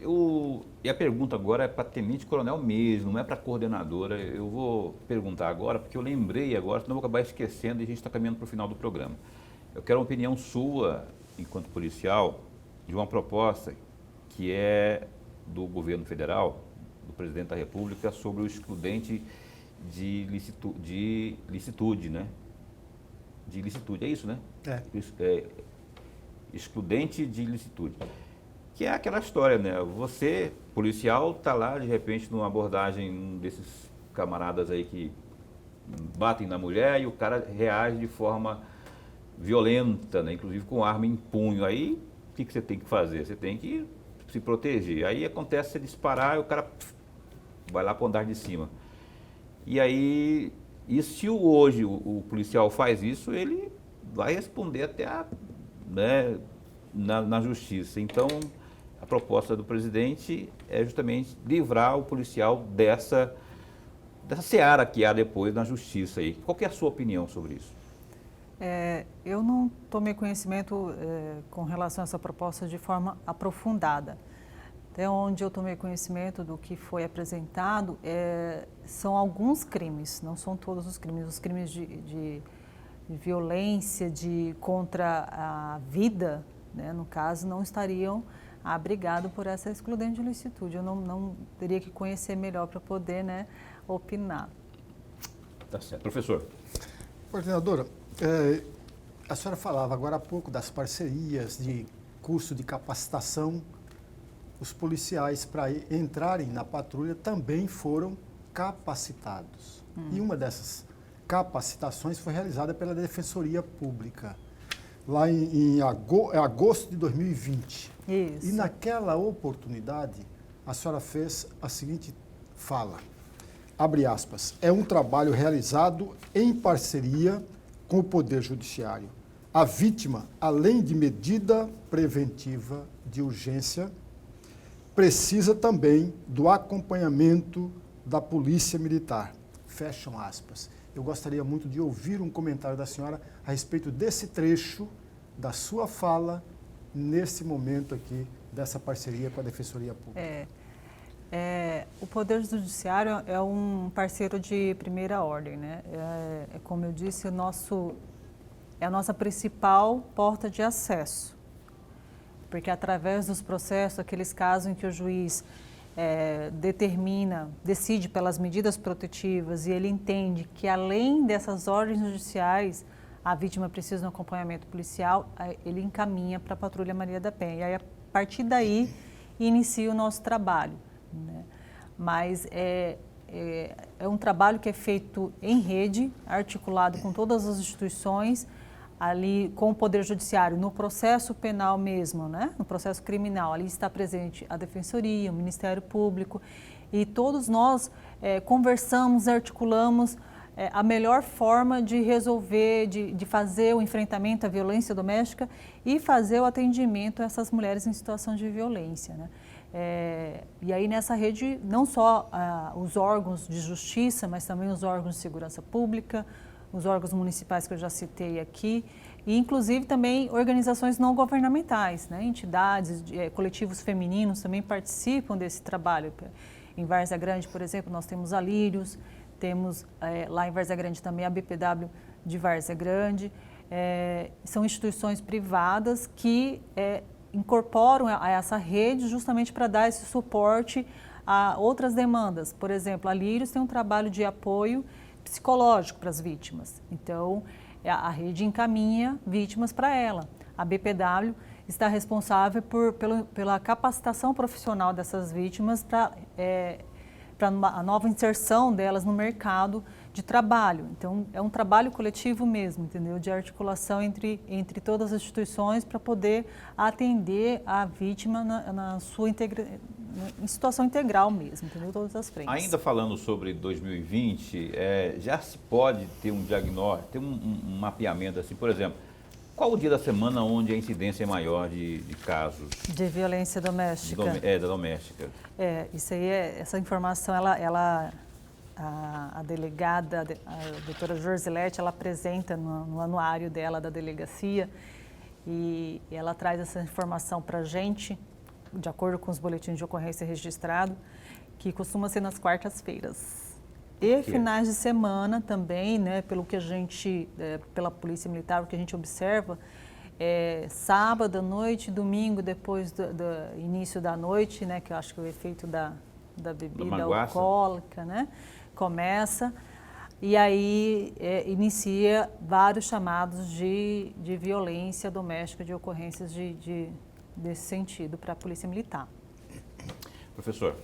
e a pergunta agora é para Tenente Coronel mesmo, não é para coordenadora. Eu vou perguntar agora, porque eu lembrei agora, senão eu vou acabar esquecendo e a gente está caminhando para o final do programa. Eu quero uma opinião sua, enquanto policial, de uma proposta que é do governo federal, do presidente da República, sobre o excludente de licitude, né? De licitude, é isso, né? Excludente de licitude. Que é aquela história, né? Você, policial, está lá, de repente, numa abordagem desses camaradas aí que batem na mulher e o cara reage de forma violenta, né? Inclusive com arma em punho. Aí, o que você tem que fazer? Você tem que se proteger. Aí acontece você disparar e o cara vai lá para o andar de cima. E aí, se hoje o policial faz isso, ele vai responder até na justiça. Então, a proposta do presidente é justamente livrar o policial dessa seara que há depois na justiça aí. Qual que é a sua opinião sobre isso? Eu não tomei conhecimento com relação a essa proposta de forma aprofundada. Até onde eu tomei conhecimento do que foi apresentado, são alguns crimes, não são todos os crimes. Os crimes de violência contra a vida, né, no caso, não estariam abrigados por essa excludente de licitude. Eu não teria que conhecer melhor para poder, né, opinar. Tá certo. Professor. Coordenadora, a senhora falava agora há pouco das parcerias de curso de capacitação. Os policiais, para entrarem na patrulha, também foram capacitados. E uma dessas capacitações foi realizada pela Defensoria Pública, lá em agosto de 2020. Isso. E naquela oportunidade, a senhora fez a seguinte fala, abre aspas, é um trabalho realizado em parceria com o Poder Judiciário. A vítima, além de medida preventiva de urgência, precisa também do acompanhamento da Polícia Militar. Fecham aspas. Eu gostaria muito de ouvir um comentário da senhora a respeito desse trecho da sua fala nesse momento aqui dessa parceria com a Defensoria Pública. O Poder Judiciário é um parceiro de primeira ordem, né? Como eu disse, é a nossa principal porta de acesso, porque através dos processos, aqueles casos em que o juiz decide pelas medidas protetivas e ele entende que além dessas ordens judiciais, a vítima precisa de um acompanhamento policial, ele encaminha para a Patrulha Maria da Penha. E aí, a partir daí, inicia o nosso trabalho, né? Mas é um trabalho que é feito em rede, articulado com todas as instituições, ali com o Poder Judiciário, no processo penal mesmo, né? No processo criminal, ali está presente a Defensoria, o Ministério Público, e todos nós conversamos, articulamos a melhor forma de resolver, de fazer o enfrentamento à violência doméstica e fazer o atendimento a essas mulheres em situação de violência, né? E aí nessa rede, não só os órgãos de justiça, mas também os órgãos de segurança pública, os órgãos municipais que eu já citei aqui, e inclusive também organizações não governamentais, né? Entidades, coletivos femininos também participam desse trabalho. Em Várzea Grande, por exemplo, nós temos a Lírios, temos lá em Várzea Grande também a BPW de Várzea Grande. São instituições privadas que incorporam a essa rede justamente para dar esse suporte a outras demandas. Por exemplo, a Lírios tem um trabalho de apoio psicológico para as vítimas. Então, a rede encaminha vítimas para ela. A BPW está responsável pela capacitação profissional dessas vítimas para a nova inserção delas no mercado de trabalho. Então, é um trabalho coletivo mesmo, entendeu? De articulação entre todas as instituições para poder atender a vítima na sua em situação integral mesmo, entendeu? Todas as frentes. Ainda falando sobre 2020, já se pode ter um diagnóstico, ter um mapeamento assim, por exemplo, qual o dia da semana onde a incidência é maior de casos? De violência doméstica. Da doméstica. Isso aí, essa informação, a delegada, a doutora Jorzilete, ela apresenta no anuário dela da delegacia e ela traz essa informação para a gente, de acordo com os boletins de ocorrência registrado, que costuma ser nas quartas-feiras. E finais de semana também, né, pelo que a gente, pela Polícia Militar, o que a gente observa, sábado à noite, domingo, depois do início da noite, né, que eu acho que é o efeito da bebida alcoólica, né, começa, e aí inicia vários chamados de violência doméstica, de ocorrências desse sentido para a Polícia Militar. Professor.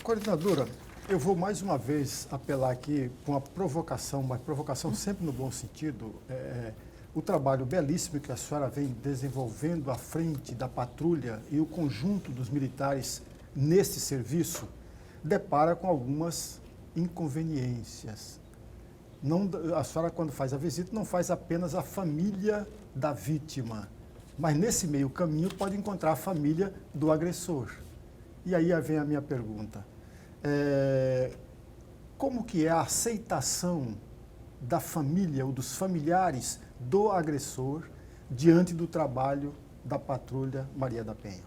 Coordenadora, eu vou mais uma vez apelar aqui com uma provocação sempre no bom sentido, o trabalho belíssimo que a senhora vem desenvolvendo à frente da patrulha e o conjunto dos militares nesse serviço depara com algumas inconveniências. A senhora, quando faz a visita, não faz apenas a família da vítima, mas nesse meio caminho pode encontrar a família do agressor. E aí vem a minha pergunta. Como que é a aceitação da família ou dos familiares do agressor diante do trabalho da Patrulha Maria da Penha?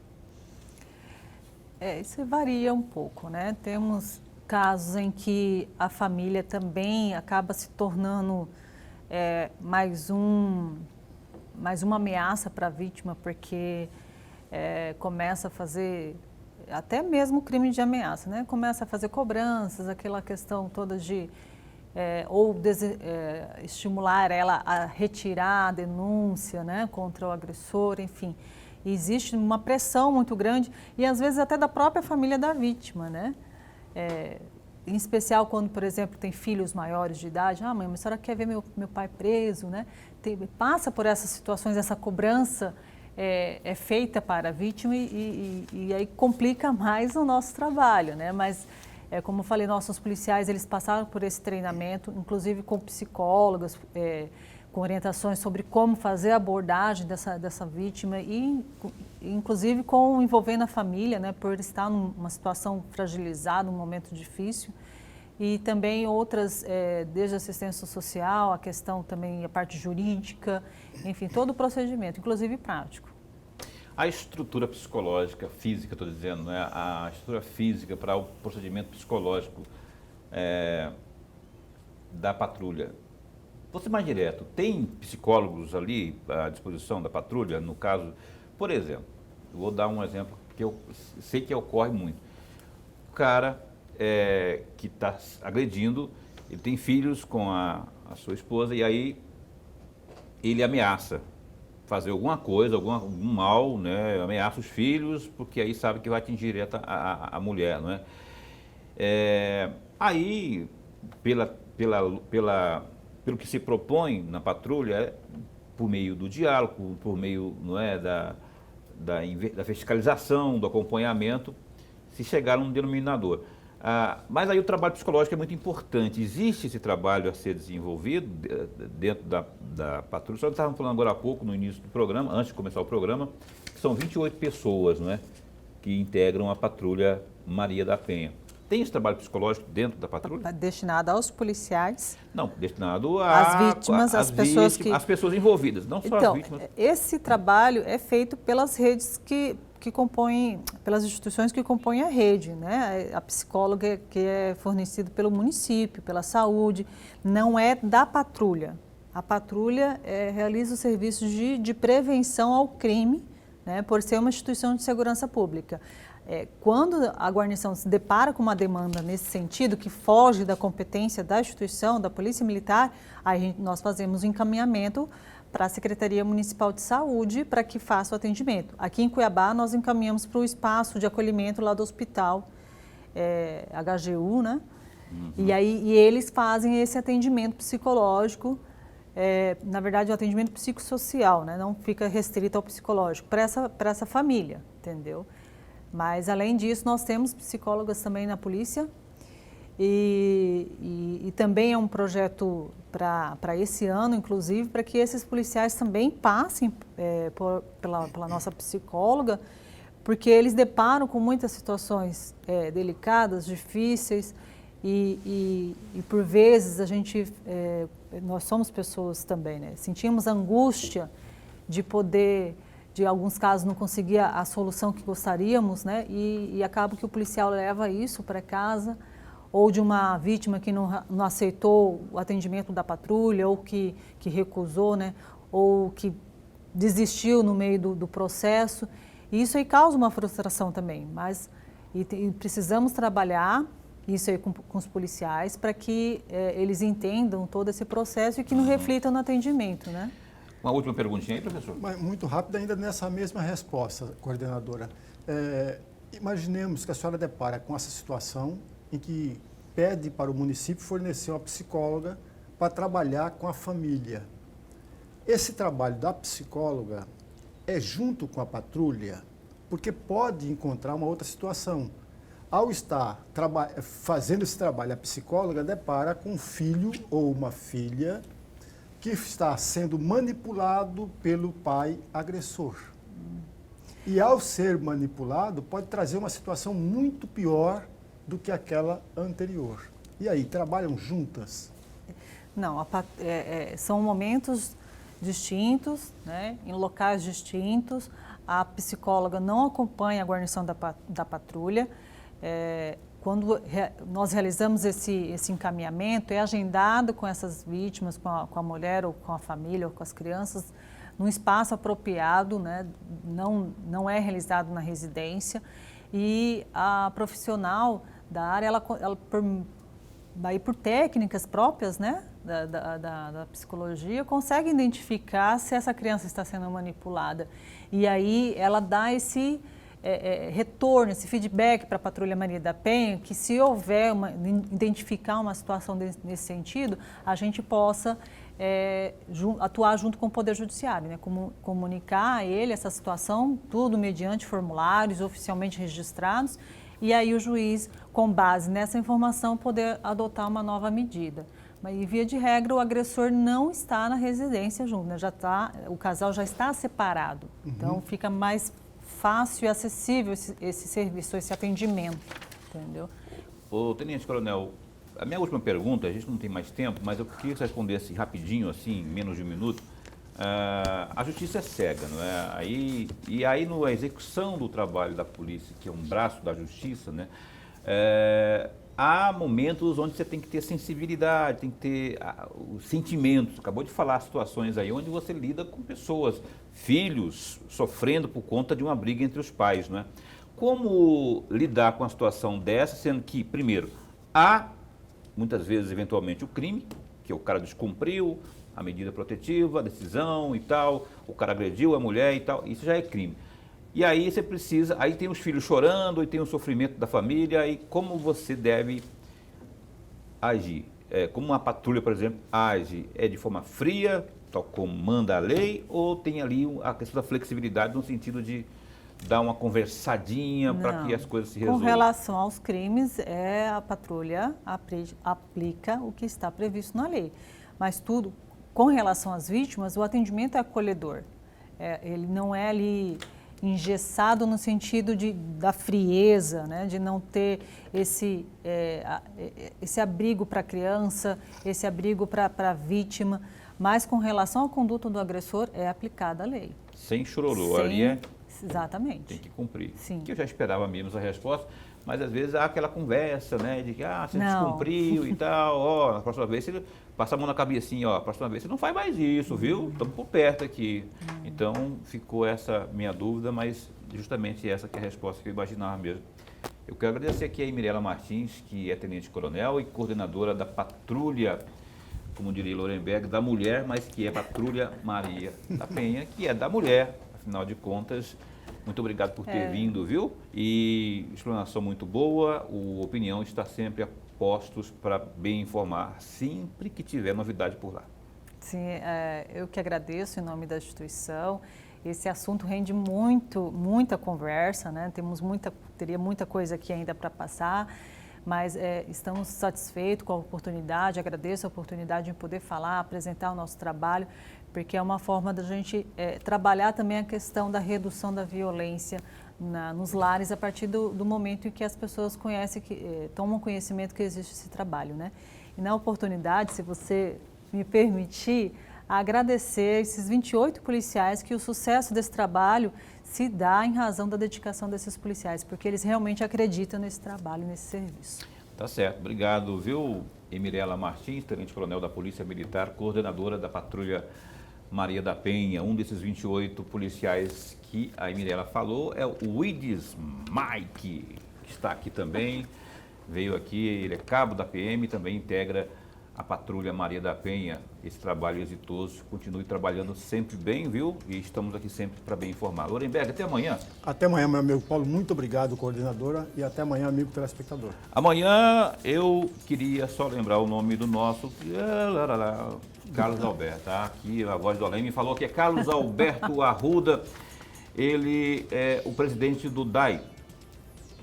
Isso varia um pouco, né? Temos casos em que a família também acaba se tornando mais uma ameaça para a vítima, porque começa a fazer até mesmo crime de ameaça, né? Começa a fazer cobranças, aquela questão toda de estimular ela a retirar a denúncia, né, contra o agressor, enfim. Existe uma pressão muito grande e às vezes até da própria família da vítima, né? Em especial quando, por exemplo, tem filhos maiores de idade. Mãe, mas a senhora quer ver meu pai preso, né? Passa por essas situações, essa cobrança é feita para a vítima e aí complica mais o nosso trabalho, né? Mas, como eu falei, nossos policiais, eles passaram por esse treinamento, inclusive com psicólogas, com orientações sobre como fazer a abordagem dessa vítima e, inclusive, envolvendo a família, né? Por estar numa situação fragilizada, num momento difícil. E também outras, desde a assistência social, a questão também, a parte jurídica, enfim, todo o procedimento, inclusive prático. A estrutura psicológica, física, estou dizendo, né? A estrutura física para o procedimento psicológico da patrulha. Vou ser mais direto, tem psicólogos ali à disposição da patrulha, no caso, por exemplo, eu vou dar um exemplo que eu sei que ocorre muito. O cara que está agredindo, ele tem filhos com a sua esposa e aí ele ameaça fazer alguma coisa, algum mal, né? Ameaça os filhos, porque aí sabe que vai atingir direto a mulher, não é? Aí, pelo que se propõe na patrulha, por meio do diálogo, por meio, não é, da fiscalização, do acompanhamento, se chegar a um denominador. Mas aí o trabalho psicológico é muito importante. Existe esse trabalho a ser desenvolvido dentro da patrulha. Só estávamos falando agora há pouco, no início do programa, antes de começar o programa, que são 28 pessoas, não é, que integram a patrulha Maria da Penha. Tem esse trabalho psicológico dentro da patrulha? Destinado aos policiais? Não, destinado às vítimas, às pessoas as pessoas envolvidas, não só então, as vítimas. Esse trabalho é feito pelas redes que compõem, pelas instituições que compõem a rede, né? A psicóloga que é fornecida pelo município, pela saúde, não é da patrulha. A patrulha realiza os serviços de prevenção ao crime, né, por ser uma instituição de segurança pública. Quando a guarnição se depara com uma demanda nesse sentido, que foge da competência da instituição, da Polícia Militar, aí nós fazemos o encaminhamento para a Secretaria Municipal de Saúde para que faça o atendimento. Aqui em Cuiabá, nós encaminhamos para o espaço de acolhimento lá do hospital, HGU, né? Uhum. E eles fazem esse atendimento psicológico, na verdade, o atendimento psicossocial, né? Não fica restrito ao psicológico, para essa família, entendeu? Mas, além disso, nós temos psicólogas também na polícia e também é um projeto para esse ano, inclusive, para que esses policiais também passem pela nossa psicóloga, porque eles deparam com muitas situações delicadas, difíceis e por vezes nós somos pessoas também, né? Sentimos angústia de poder, de alguns casos não conseguir a solução que gostaríamos, né? E acaba que o policial leva isso para casa, ou de uma vítima que não aceitou o atendimento da patrulha, ou que recusou, né? Ou que desistiu no meio do processo. E isso aí causa uma frustração também, mas precisamos trabalhar isso aí com os policiais para que eles entendam todo esse processo e que não reflitam no atendimento, né? Uma última perguntinha aí, professor. Muito rápido, ainda nessa mesma resposta, coordenadora. Imaginemos que a senhora depara com essa situação em que pede para o município fornecer uma psicóloga para trabalhar com a família. Esse trabalho da psicóloga é junto com a patrulha, porque pode encontrar uma outra situação. Ao estar fazendo esse trabalho, a psicóloga depara com um filho ou uma filha que está sendo manipulado pelo pai agressor. E ao ser manipulado, pode trazer uma situação muito pior do que aquela anterior. E aí, trabalham juntas? Não, são momentos distintos, né, em locais distintos. A psicóloga não acompanha a guarnição da patrulha. Quando nós realizamos esse encaminhamento, é agendado com essas vítimas, com a mulher ou com a família ou com as crianças, num espaço apropriado, né? Não é realizado na residência. E a profissional da área, ela por técnicas próprias, né, da psicologia, consegue identificar se essa criança está sendo manipulada. E aí ela dá esse retorno, esse feedback para a Patrulha Maria da Penha, que se houver identificar uma situação nesse sentido, a gente possa atuar junto com o Poder Judiciário, né? Comunicar a ele essa situação, tudo mediante formulários oficialmente registrados, e aí o juiz, com base nessa informação, poder adotar uma nova medida. Mas, via de regra, o agressor não está na residência junto, né? O casal já está separado, então fica mais fácil e acessível esse serviço, esse atendimento, entendeu? Ô, Tenente Coronel, a minha última pergunta, a gente não tem mais tempo, mas eu queria que você respondesse rapidinho, assim, em menos de um minuto. A justiça é cega, não é? E aí, na execução do trabalho da polícia, que é um braço da justiça, né? Há momentos onde você tem que ter sensibilidade, tem que ter os sentimentos. Acabou de falar situações aí onde você lida com pessoas, filhos, sofrendo por conta de uma briga entre os pais, não é? Como lidar com uma situação dessa, sendo que, primeiro, há, muitas vezes, eventualmente, o crime, que o cara descumpriu a medida protetiva, a decisão e tal, o cara agrediu a mulher e tal, isso já é crime. E aí você precisa, aí tem os filhos chorando, e tem o sofrimento da família, e como você deve agir? Como uma patrulha, por exemplo, age? É de forma fria, tal como manda a lei, ou tem ali a questão da flexibilidade no sentido de dar uma conversadinha para que as coisas se resolvam? Com relação aos crimes, a patrulha aplica o que está previsto na lei. Mas tudo, com relação às vítimas, o atendimento é acolhedor. Ele não é ali engessado no sentido da frieza, né? De não ter esse abrigo para a criança, esse abrigo para a vítima, mas com relação à conduta do agressor é aplicada a lei. Sem chororô, ali Exatamente. Tem que cumprir. Sim. Que eu já esperava menos a resposta, mas às vezes há aquela conversa, né, de que, você Não. descumpriu e tal, na próxima vez você passa a mão na cabecinha, a próxima vez você não faz mais isso, viu? Estamos por perto aqui. Então, ficou essa minha dúvida, mas justamente essa que é a resposta que eu imaginava mesmo. Eu quero agradecer aqui a Mirela Martins, que é tenente-coronel e coordenadora da patrulha, como diria Lorenberg, da mulher, mas que é Patrulha Maria da Penha, que é da mulher, afinal de contas. Muito obrigado por ter vindo, viu? E explanação muito boa, o Opinião está sempre a postos para bem informar, sempre que tiver novidade por lá. Sim, eu que agradeço em nome da instituição. Esse assunto rende muita conversa, né? Teria muita coisa aqui ainda para passar, mas estamos satisfeitos com a oportunidade, agradeço a oportunidade de poder falar, apresentar o nosso trabalho, porque é uma forma da gente trabalhar também a questão da redução da violência nos lares a partir do momento em que as pessoas conhecem, tomam conhecimento que existe esse trabalho, né? E na oportunidade, se você me permitir, agradecer esses 28 policiais, que o sucesso desse trabalho se dá em razão da dedicação desses policiais, porque eles realmente acreditam nesse trabalho, nesse serviço. Tá certo, obrigado, viu? Mirela Martins, tenente-coronel da Polícia Militar, coordenadora da Patrulha Maria da Penha. Um desses 28 policiais que a Mirela falou é o Wides Mike, que está aqui também, veio aqui, ele é cabo da PM, também integra a Patrulha Maria da Penha. Esse trabalho exitoso, continue trabalhando sempre bem, viu? E estamos aqui sempre para bem informar. Lorenberg, até amanhã. Até amanhã, meu amigo Paulo. Muito obrigado, coordenadora. E até amanhã, amigo telespectador. Amanhã eu queria só lembrar o nome do nosso Carlos Alberto, tá? Aqui a voz do além me falou que é Carlos Alberto Arruda. Ele é o presidente do DAI,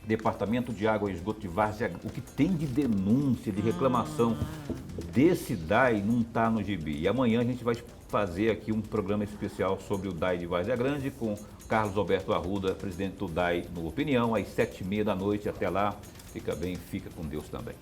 Departamento de Água e Esgoto de Várzea. O que tem de denúncia, de reclamação desse DAI não está no gibi. E amanhã a gente vai fazer aqui um programa especial sobre o DAI de Várzea Grande com Carlos Alberto Arruda, presidente do DAI no Opinião, às 7h30 da noite. Até lá, fica bem, fica com Deus também.